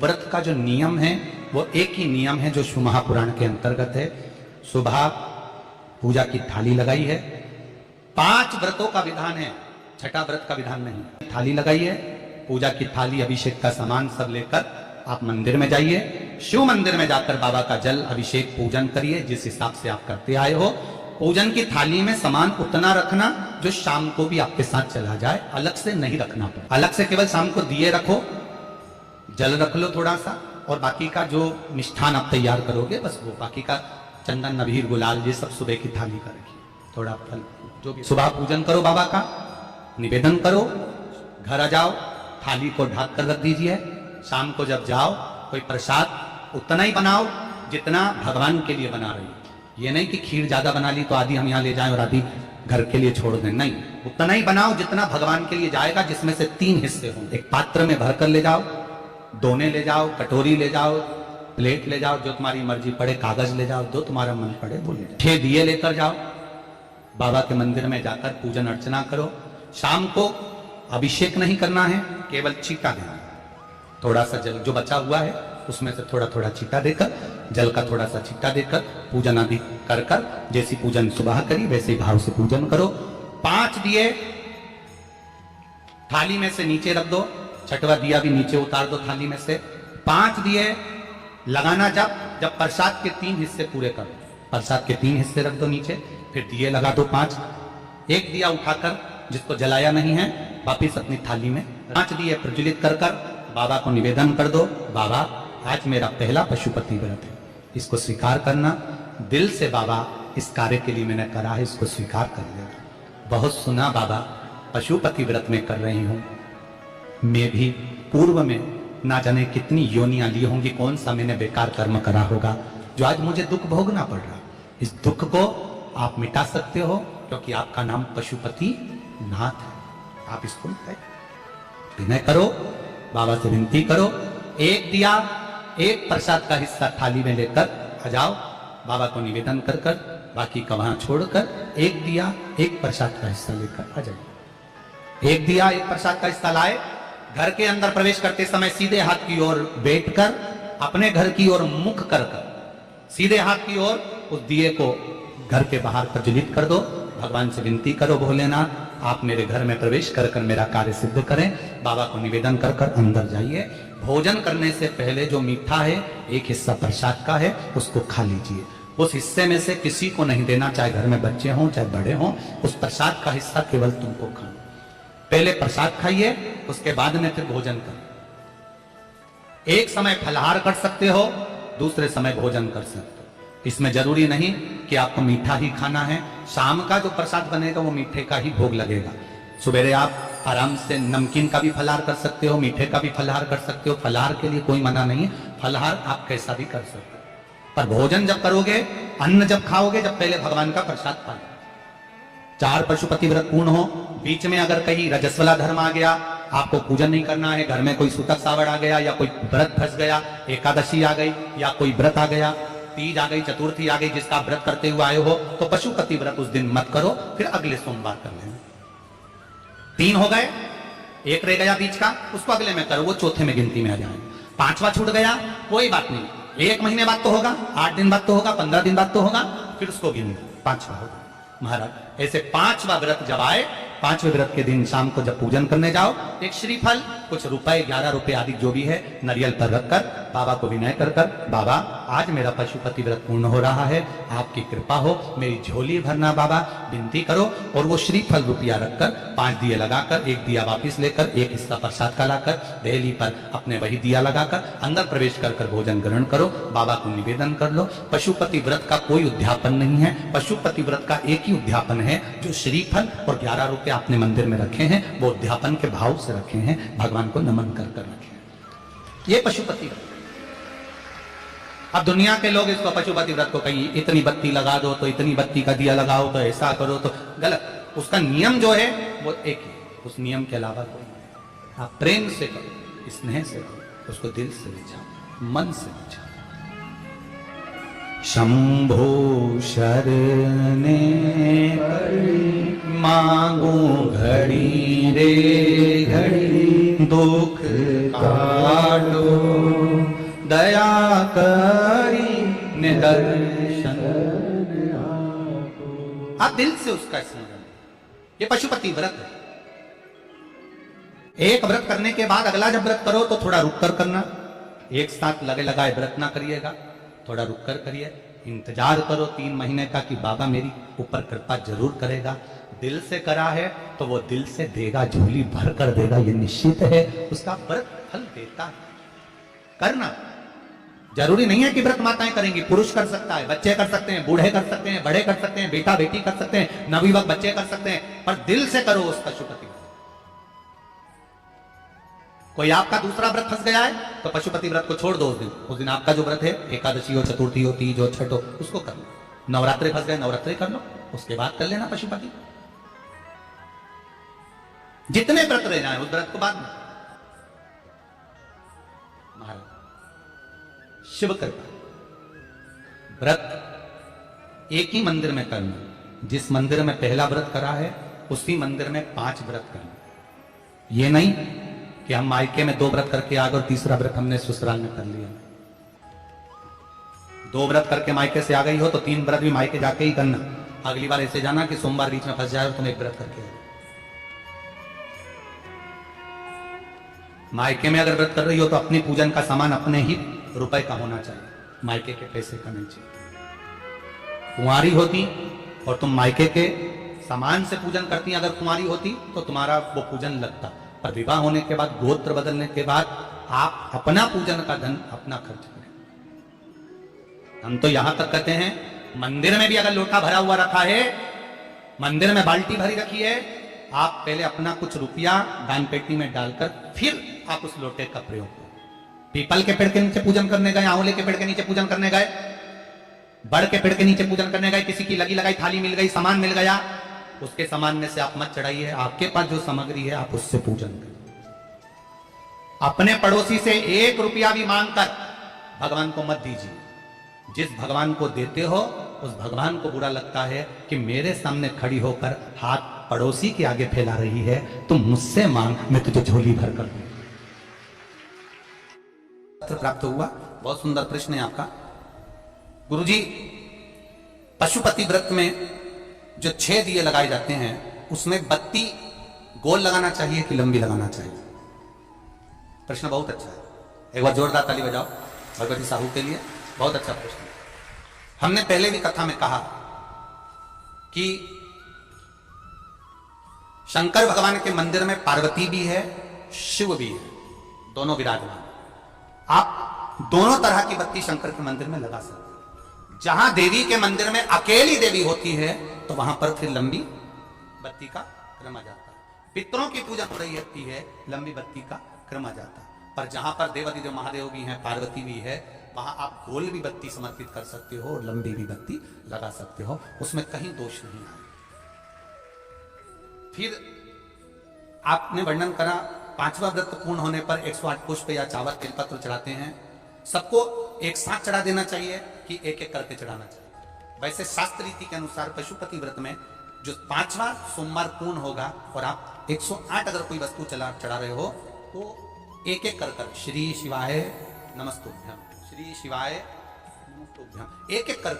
व्रत का जो नियम है वो एक ही नियम है जो शिव महापुराण के अंतर्गत है। सुबह पूजा की थाली लगाई है, 5 व्रतों का विधान है, छठा व्रत का विधान नहीं। थाली लगाई है, पूजा की थाली, अभिषेक का सामान सब लेकर आप मंदिर में जाइए। शिव मंदिर में जाकर बाबा का जल अभिषेक पूजन करिए जिस हिसाब से आप करते आए हो। पूजन की थाली में सामान उतना रखना जो शाम को भी आपके साथ चला जाए, अलग से नहीं रखना पड़े। अलग से केवल शाम को दिए रखो, जल रख लो थोड़ा सा, और बाकी का जो मिष्ठान आप तैयार करोगे बस वो, बाकी का चंदन नबीर गुलाल ये सब सुबह की थाली का रखिए। थोड़ा फल जो भी, सुबह पूजन करो, बाबा का निवेदन करो, घर आ जाओ, थाली को ढक कर रख दीजिए। शाम को जब जाओ कोई प्रसाद उतना ही बनाओ जितना भगवान के लिए बना रही हो। ये नहीं कि खीर ज्यादा बना ली तो आधी हम यहाँ ले जाएं और आधी घर के लिए छोड़ दें, नहीं, उतना ही बनाओ जितना भगवान के लिए जाएगा, जिसमें से 3 हिस्से हों। एक पात्र में भरकर ले जाओ, दोने ले जाओ, कटोरी ले जाओ, प्लेट ले जाओ, जो तुम्हारी मर्जी पड़े, कागज ले जाओ, जो तुम्हारा मन पड़े वो ले जाओ। 6 दिए लेकर जाओ, बाबा के मंदिर में जाकर पूजन अर्चना करो। शाम को अभिषेक नहीं करना है, केवल छींटा देना, थोड़ा सा जल जो बचा हुआ है उसमें से थोड़ा थोड़ा छींटा देकर, जल का थोड़ा सा छींटा देकर पूजन आदि कर कर, जैसी पूजन सुबह करी वैसे ही भाव से पूजन करो। 5 दिए थाली में से नीचे रख दो, छठवा दिया भी नीचे उतार दो थाली में से। 5 दिए लगाना जब प्रसाद के 3 हिस्से पूरे कर दो, प्रसाद के 3 हिस्से रख दो नीचे, फिर दिए लगा दो 5। एक दिया उठाकर जिसको जलाया नहीं है वापिस अपनी थाली में 5 दिए प्रज्वलित कर कर बाबा को निवेदन कर दो। बाबा आज मेरा पहला पशुपति व्रत है, इसको स्वीकार करना। दिल से बाबा इस कार्य के लिए मैंने करा है, इसको स्वीकार कर लेना। बहुत सुना बाबा पशुपति व्रत में कर रही हूं, मैं भी पूर्व में ना जाने कितनी योनियां ली होंगी, कौन सा मैंने बेकार कर्म करा होगा जो आज मुझे दुख भोगना पड़ रहा। इस दुख को आप मिटा सकते हो क्योंकि आपका नाम पशुपति नाथ है। आप इसको विनय करो, बाबा से विनती करो। एक दिया, एक प्रसाद का हिस्सा थाली में लेकर आ जाओ, बाबा को निवेदन कर कर, बाकी का वहां छोड़कर एक दिया, एक प्रसाद का हिस्सा लेकर आ जाइए। एक दिया, एक प्रसाद का हिस्सा लाए, घर के अंदर प्रवेश करते समय सीधे हाथ की ओर बैठकर, अपने घर की ओर मुख कर कर सीधे हाथ की ओर उस दिए को घर के बाहर प्रज्वलित कर दो। भगवान से विनती करो, भोलेनाथ आप मेरे घर में प्रवेश कर कर मेरा कार्य सिद्ध करें। बाबा को निवेदन कर कर अंदर जाइए। भोजन करने से पहले जो मीठा है, एक हिस्सा प्रसाद का है, उसको खा लीजिए। उस हिस्से में से किसी को नहीं देना, चाहे घर में बच्चे हों चाहे बड़े हों। उस प्रसाद का हिस्सा केवल तुमको खाना। पहले प्रसाद खाइए, उसके बाद में फिर भोजन करें। एक समय फलाहार कर सकते हो, दूसरे समय भोजन कर सकते हो। इसमें जरूरी नहीं कि आपको मीठा ही खाना है। शाम का जो प्रसाद बनेगा वो मीठे का ही भोग लगेगा। सवेरे आप आराम से नमकीन का भी फलाहार कर सकते हो, मीठे का भी फलाहार कर सकते हो। फलाहार के लिए कोई मना नहीं है, फलाहार आप कैसा भी कर सकते हो। पर भोजन जब करोगे, अन्न जब खाओगे, जब पहले भगवान का प्रसाद खा लो। 4 पशुपति व्रत पूर्ण हो, बीच में अगर कहीं रजस्वला धर्म आ गया, आपको पूजन नहीं करना है, घर में कोई सूतक सावड़ आ गया, या कोई व्रत फंस गया, एकादशी आ गई, या कोई व्रत आ गया, तीज आ गई, चतुर्थी आ गई, जिसका व्रत करते हुए आए हो, तो पशुपति व्रत उस दिन मत करो, फिर अगले सोमवार कर लेना। 3 हो गए, एक रह गया बीच का, उसको अगले में करो, वो चौथे में गिनती में आ जाएगा। 5वां छूट गया, कोई बात नहीं, 1 महीने बाद तो होगा, 8 दिन बाद तो होगा, 15 दिन बाद तो होगा, फिर उसको गिन 5वां होगा। महाराज ऐसे 5वां व्रत जब आए, 5वें व्रत के दिन शाम को जब पूजन करने जाओ, एक श्रीफल, कुछ रुपए, 11 रुपए आदि जो भी है, नारियल पर रखकर बाबा को विनय कर कर, बाबा आज मेरा पशुपति व्रत पूर्ण हो रहा है, आपकी कृपा हो, मेरी झोली भरना बाबा, विनती करो। और वो श्रीफल रुपया रखकर 5 दिए लगाकर, एक दिया वापिस लेकर, एक हिस्सा प्रसाद का लाकर देहली पर अपने वही दिया लगाकर अंदर प्रवेश कर कर भोजन ग्रहण करो। बाबा को निवेदन कर लो। पशुपति व्रत का कोई उद्यापन नहीं है, पशुपति व्रत का एक ही उद्यापन है, जो श्रीफल और 11 रुपए आपने मंदिर में रखे हैं, वो उद्यापन के भाव से रखे हैं, भगवान को नमन कर कर रखे हैं। ये पशुपति व्रत। अब दुनिया के लोग इसको पशुपति व्रत को कहीं इतनी बत्ती लगा दो, तो इतनी बत्ती का दिया लगाओ, तो ऐसा करो, तो गलत। उसका नियम जो है वो एक ही, उस नियम के अलावा कोई नहीं। आप प्रेम से करो, स्नेह से करो, उसको दिल से विचारो, मन से विचारो। शंभो शरणे मांगू घड़ी रे घड़ी, दुख काटो दया करी निदर्शन। आप दिल से उसका स्मरण, ये पशुपति व्रत है। एक व्रत करने के बाद अगला जब व्रत करो तो थोड़ा रुक कर करना, एक साथ लगे लगाए व्रत ना करिएगा, थोड़ा रुक कर करिए, इंतजार करो 3 महीने का कि बाबा मेरी ऊपर कृपा जरूर करेगा। दिल से करा है तो वो दिल से देगा, झोली भर कर देगा, ये निश्चित है, उसका व्रत फल देता है। करना जरूरी नहीं है कि व्रत माताएं करेंगी, पुरुष कर सकता है, बच्चे कर सकते हैं, बूढ़े कर सकते हैं, बड़े कर सकते हैं, बेटा बेटी कर सकते हैं, नवयुवक बच्चे कर सकते हैं, पर दिल से करो उस पशुपति। कोई आपका दूसरा व्रत फंस गया है तो पशुपति व्रत को छोड़ दो उस दिन आपका जो व्रत है, एकादशी हो, चतुर्थी हो, तीज हो, छठ हो, उसको कर लो। नवरात्रि फंस गए, नवरात्रि कर लो, उसके बाद कर लेना पशुपति। जितने व्रत रह जाए उस व्रत को बाद में। महाराज शिव कृपा, व्रत एक ही मंदिर में करना, जिस मंदिर में पहला व्रत करा है उसी मंदिर में 5 व्रत करना। ये नहीं कि हम मायके में 2 व्रत करके आ गए और तीसरा व्रत हमने ससुराल में कर लिया। 2 व्रत करके मायके से आ गई हो तो 3 व्रत भी मायके जाके ही करना। अगली बार ऐसे जाना कि सोमवार बीच में फंस जाए और तुम 1 व्रत करके आ। मायके में अगर व्रत कर रही हो तो अपनी पूजन का सामान अपने ही रुपए का होना चाहिए, मायके के पैसे का नहीं चाहिए। कुंवारी होती और तुम मायके के सामान से पूजन करती, अगर कुंवारी होती तो तुम्हारा वो पूजन लगता, पर विवाह होने के बाद, गोत्र बदलने के बाद आप अपना पूजन का धन अपना खर्च करें। हम तो यहां तक कहते हैं मंदिर में भी अगर लोटा भरा हुआ रखा है, मंदिर में बाल्टी भरी रखी है, आप पहले अपना कुछ रुपया दान पेटी में डालकर फिर आप उस लोटे का प्रयोग करो। पीपल के पेड़ के नीचे पूजन करने गए, आंवले के पेड़ के नीचे पूजन करने गए, बड़ के पेड़ के नीचे पूजन करने गए, किसी की लगी लगाई थाली मिल गई, सामान मिल गया, उसके सामान में से आप मत चढ़ाइए। आपके पास जो सामग्री है आप उससे पूजन करिए। अपने पड़ोसी से 1 रुपया भी मांगकर भगवान को मत दीजिए। जिस भगवान को देते हो उस भगवान को बुरा लगता है कि मेरे सामने खड़ी होकर हाथ पड़ोसी के आगे फैला रही है, तुम मुझसे मांग, मैं तुझे झोली भर कर दूं। प्राप्त हुआ। बहुत सुंदर प्रश्न है आपका गुरुजी। पशुपति व्रत में जो 6 दिए लगाए जाते हैं उसमें बत्ती गोल लगाना चाहिए कि लंबी लगाना चाहिए? प्रश्न बहुत अच्छा है, एक बार जोरदार ताली बजाओ भगवती साहू के लिए। बहुत अच्छा प्रश्न। हमने पहले भी कथा में कहा कि शंकर भगवान के मंदिर में पार्वती भी है, शिव भी है, दोनों विराजमान। आप दोनों तरह की बत्ती शंकर के मंदिर में लगा सकते हैं। जहां देवी के मंदिर में अकेली देवी होती है तो वहां पर फिर लंबी बत्ती का क्रम आ जाता है। पितरों की पूजा हो रही होती है, लंबी बत्ती का क्रम आ जाता है। पर जहां पर देवादिदेव महादेव भी हैं, पार्वती भी है, वहां आप गोल भी बत्ती समर्पित कर सकते हो और लंबी भी बत्ती लगा सकते हो, उसमें कहीं दोष नहीं आए। फिर आपने वर्णन करा 5वां व्रत पूर्ण होने पर 108 पुष्प या चावल तिलपत्र चढ़ाते हैं। सबको एक साथ चढ़ा देना चाहिए कि एक एक करके चढ़ाना चाहिए? वैसे शास्त्र रीति के अनुसार पशुपति व्रत में जो 5वां सोमवार पूर्ण होगा और आप 108 अगर कोई वस्तु चढ़ा रहे हो तो एक एक कर श्री शिवाय नमस्तुभ्यम, श्री शिवाय नमस्तुभ्यम, एक एक कर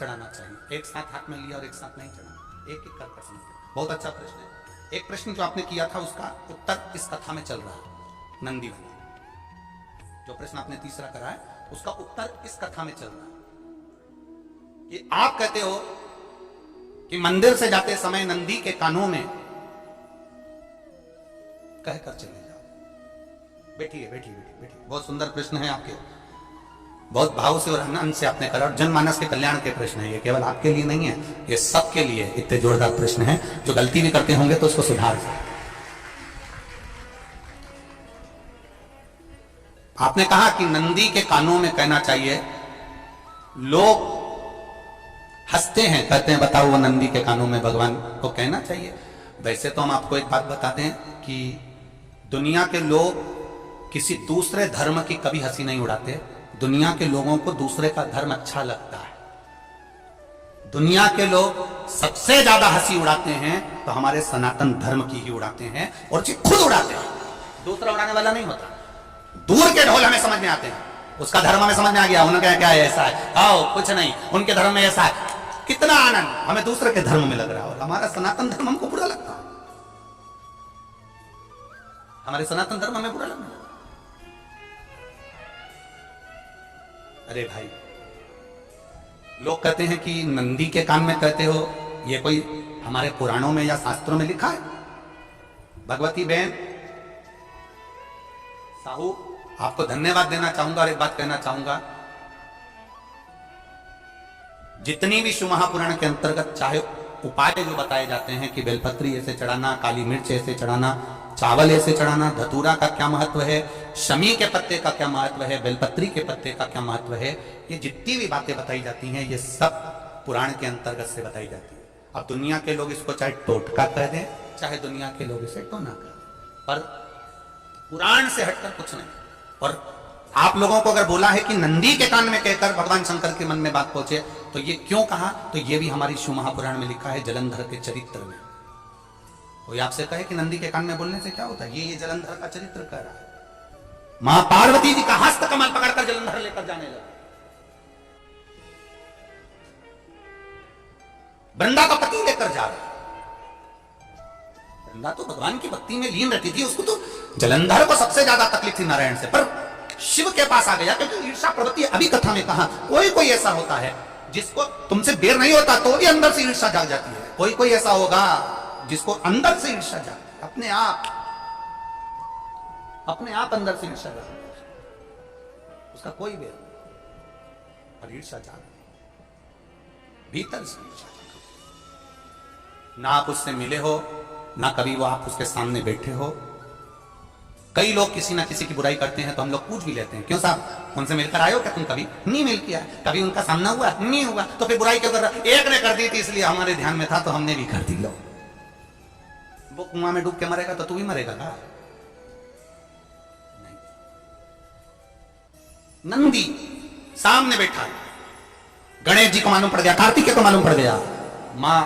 चढ़ाना चाहिए। एक साथ हाथ में लिया और एक साथ नहीं चढ़ाना, एक एक कर समझ। बहुत अच्छा प्रश्न है। एक प्रश्न जो आपने किया था उसका उत्तर इस कथा में चल रहा है, नंदी वाला जो प्रश्न आपने तीसरा करा है उसका उत्तर इस कथा में चल रहा है। कि आप कहते हो कि मंदिर से जाते समय नंदी के कानों में कहकर चले जाओ। बैठिए बैठिए बैठिए। बहुत सुंदर प्रश्न है आपके, बहुत भाव से और आनंद से आपने करा और जनमानस के कल्याण के प्रश्न है। ये केवल आपके लिए नहीं है, ये सबके लिए इतने जोरदार प्रश्न है। जो गलती भी करते होंगे तो उसको सुधार सकते। आपने कहा कि नंदी के कानों में कहना चाहिए। लोग हंसते हैं, कहते हैं बताओ वो नंदी के कानों में भगवान को कहना चाहिए। वैसे तो हम आपको एक बात बताते हैं कि दुनिया के लोग किसी दूसरे धर्म की कभी हंसी नहीं उड़ाते। दुनिया के लोगों को दूसरे का धर्म अच्छा लगता है। दुनिया के लोग सबसे ज्यादा हंसी उड़ाते हैं तो हमारे सनातन धर्म की ही उड़ाते हैं और खुद उड़ाते हैं, दूसरा उड़ाने वाला नहीं होता। दूर के ढोल हमें समझ में आते हैं, उसका धर्म हमें समझ में आ गया, उनका क्या है, ऐसा है, आओ कुछ नहीं, उनके धर्म में ऐसा है। कितना आनंद हमें दूसरे के धर्म में लग रहा है, और हमारा सनातन धर्म हमको बुरा लगता है, हमारे सनातन धर्म हमें बुरा लगता है। अरे भाई, लोग कहते हैं कि नंदी के कान में कहते हो, ये कोई हमारे पुराणों में या शास्त्रों में लिखा है? भगवती बहन साहू, आपको धन्यवाद देना चाहूंगा और एक बात कहना चाहूंगा, जितनी भी शिव महापुराण के अंतर्गत चाहे उपाय जो बताए जाते हैं कि बेलपत्री ऐसे चढ़ाना, काली मिर्च ऐसे चढ़ाना, चावल ऐसे चढ़ाना, धतूरा का क्या महत्व है, शमी के पत्ते का क्या महत्व है, बेलपत्री के पत्ते का क्या महत्व है, ये जितनी भी बातें बताई जाती हैं ये सब पुराण के अंतर्गत से बताई जाती है। अब दुनिया के लोग इसको चाहे टोटका कह दें, चाहे दुनिया के लोग इसे टोना कह दें, पर पुराण से हटकर कुछ नहीं। और आप लोगों को अगर बोला है कि नंदी के कान में कहकर भगवान शंकर के मन में बात पहुंचे, तो ये क्यों कहा, तो ये भी हमारी शिव महापुराण में लिखा है, जलंधर के चरित्र में। कोई आपसे कहे कि नंदी के कान में बोलने से क्या होता है, ये जलंधर का चरित्र कह रहा है। मां पार्वती जी का हस्त कमल पकड़कर जलंधर लेकर जाने लगा, वृंदा का पति लेकर जा रहा। वृंदा तो भगवान की भक्ति में लीन रहती थी, उसको तो जलंधर को सबसे ज्यादा तकलीफ थी नारायण से, पर शिव के पास आ गया, क्योंकि ईर्षा प्रवृत्ति, अभी कथा में कहा कोई कोई ऐसा होता है जिसको तुमसे बेर नहीं होता तो भी अंदर से ईर्षा जाग जाती है, कोई कोई ऐसा होगा जिसको अंदर से ईर्षा जाग, अपने आप अंदर से ईर्षा जाग, उसका कोई बेर नहीं, और ईर्षा जाग भीतर से ईर्षा जाग। ना आप उससे मिले हो, ना कभी वो आप उसके सामने बैठे हो। कई लोग किसी ना किसी की बुराई करते हैं तो हम लोग पूछ भी लेते हैं, क्यों साहब उनसे मिलकर आए हो क्या तुम? कभी नहीं मिल किया, कभी उनका सामना हुआ नहीं हुआ, तो फिर बुराई क्यों कर रहा? एक ने कर दी थी इसलिए हमारे ध्यान में था तो हमने भी कर दी। लो, वो कुआं में डूब के मरेगा तो तू भी मरेगा का? नहीं। नंदी सामने बैठा है, गणेश जी को मालूम पड़ गया, कार्तिकेय को मालूम पड़ गया, मां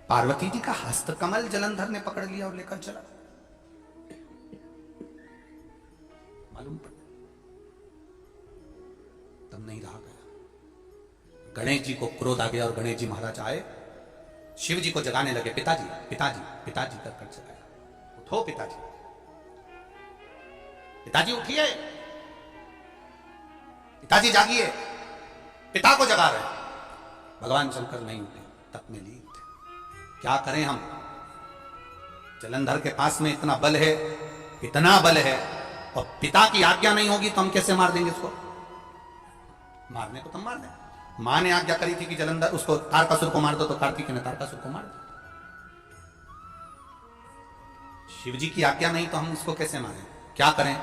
पार्वती जी का हस्त कमल जलंधर ने पकड़ लिया और लेकर चला, मालूम पड़ तब नहीं रहा गया। गणेश जी को क्रोध आ गया और गणेश जी महाराज आए, शिव जी को जगाने लगे, पिताजी पिताजी पिताजी कर जगाया, उठो पिताजी, पिताजी उठिए, पिताजी जागिए, पिता को जगा रहे। भगवान शंकर नहीं उठे, तप में लीन थे। क्या करें हम, जलंधर के पास में इतना बल है, इतना बल है, और पिता की आज्ञा नहीं होगी तो हम कैसे मार देंगे उसको? मारने को तो मार दें। मां ने आज्ञा करी थी कि जलंधर उसको तारकासुर को मार दो, तो कार्तिकेय ने तारकासुर को मार दिया। शिव जी की आज्ञा नहीं तो हम उसको कैसे मारें? क्या करें?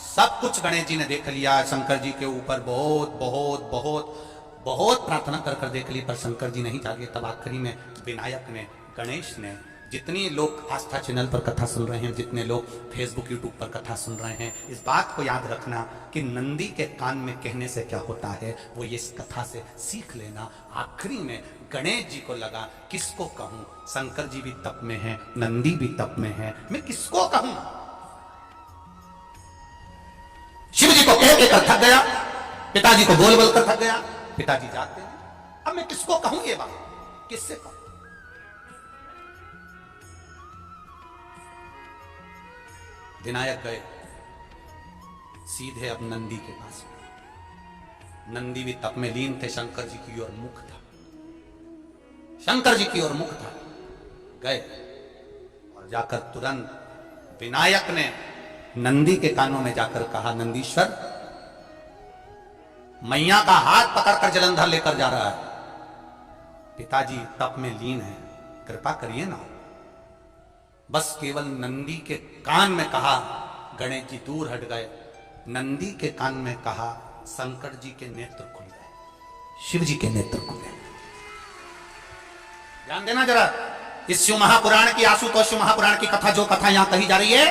सब कुछ गणेश जी ने देख लिया, शंकर जी के ऊपर बहुत बहुत बहुत बहुत प्रार्थना कर कर देख ली, पर शंकर जी नहीं जागे। तब आखिरी में विनायक ने, गणेश ने, जितनी लोग आस्था चैनल पर कथा सुन रहे हैं, जितने लोग फेसबुक यूट्यूब पर कथा सुन रहे हैं, इस बात को याद रखना कि नंदी के कान में कहने से क्या होता है, वो ये इस कथा से सीख लेना। आखिरी में गणेश जी को लगा, किसको कहूं, शंकर जी भी तप में हैं, नंदी भी तप में है, मैं किसको कहूं? शिव जी को कह के कर थक गया, पिताजी को बोल बोल कर थक गया, पिताजी जाते हैं, अब मैं किसको कहूं ये बात, किससे कहूं? विनायक गए सीधे अब नंदी के पास में। नंदी भी तप में लीन थे, शंकर जी की ओर मुख था, शंकर जी की ओर मुख था। गए और जाकर तुरंत विनायक ने नंदी के कानों में जाकर कहा, नंदीश्वर, मैया का हाथ पकड़कर जलंधर लेकर जा रहा है, पिताजी तप में लीन है, कृपा करिए ना। बस केवल नंदी के कान में कहा, गणेश जी दूर हट गए। नंदी के कान में कहा, शंकर जी के नेत्र खुल गए, शिव जी के नेत्र खुले। ध्यान देना जरा, इस शिव महापुराण की, आशुतोष शिव महापुराण की कथा, जो कथा यहां कही जा रही है,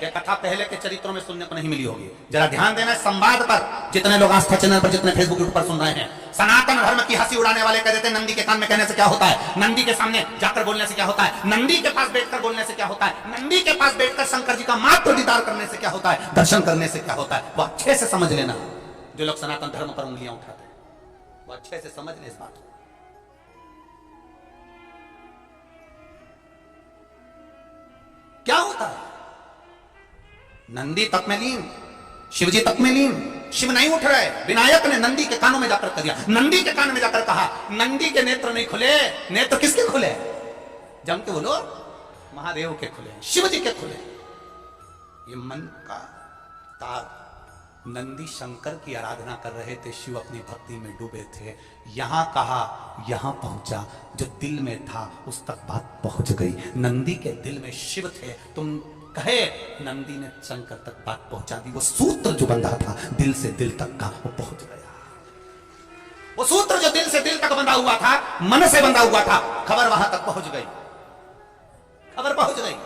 ये कथा पहले के चरित्रों में सुनने को नहीं मिली होगी। जरा ध्यान देना संवाद पर, जितने लोग आस्था चैनल पर, जितने फेसबुक पर सुन रहे हैं। सनातन धर्म की हंसी उड़ाने वाले कह देते हैं नंदी के कान में कहने से क्या होता है, नंदी के सामने जाकर बोलने से क्या होता है, नंदी के पास बैठकर बोलने से क्या होता है, नंदी के पास बैठकर शंकर जी का मात्र दीदार करने से क्या होता है, दर्शन करने से क्या होता है। वो अच्छे से समझ लेना, जो लोग सनातन धर्म पर उंगलियां उठाते हैं वो अच्छे से समझ ले इस बात को। क्या होता है, नंदी तप में लीन, शिवजी तप में लीन, शिव नहीं उठ रहे, विनायक ने नंदी के कानों में जाकर कर दिया, नंदी के कान में जाकर कहा, नंदी के नेत्र नहीं खुले, नेत्र किसके खुले, जम के बोलो, महादेव के खुले, शिव जी के खुले। ये मन का तार, नंदी शंकर की आराधना कर रहे थे, शिव अपनी भक्ति में डूबे थे। यहां कहा, यहां पहुंचा, जो दिल में था उस तक बात पहुंच गई। नंदी के दिल में शिव थे, तुम कहे, नंदी ने शंकर तक बात पहुंचा दी। वो सूत्र जो बंधा था दिल से दिल तक का, वो पहुंच गया। वो सूत्र जो दिल से दिल तक बंधा हुआ था, मन से बंधा हुआ था, खबर वहां तक पहुंच गई, खबर पहुंच गई।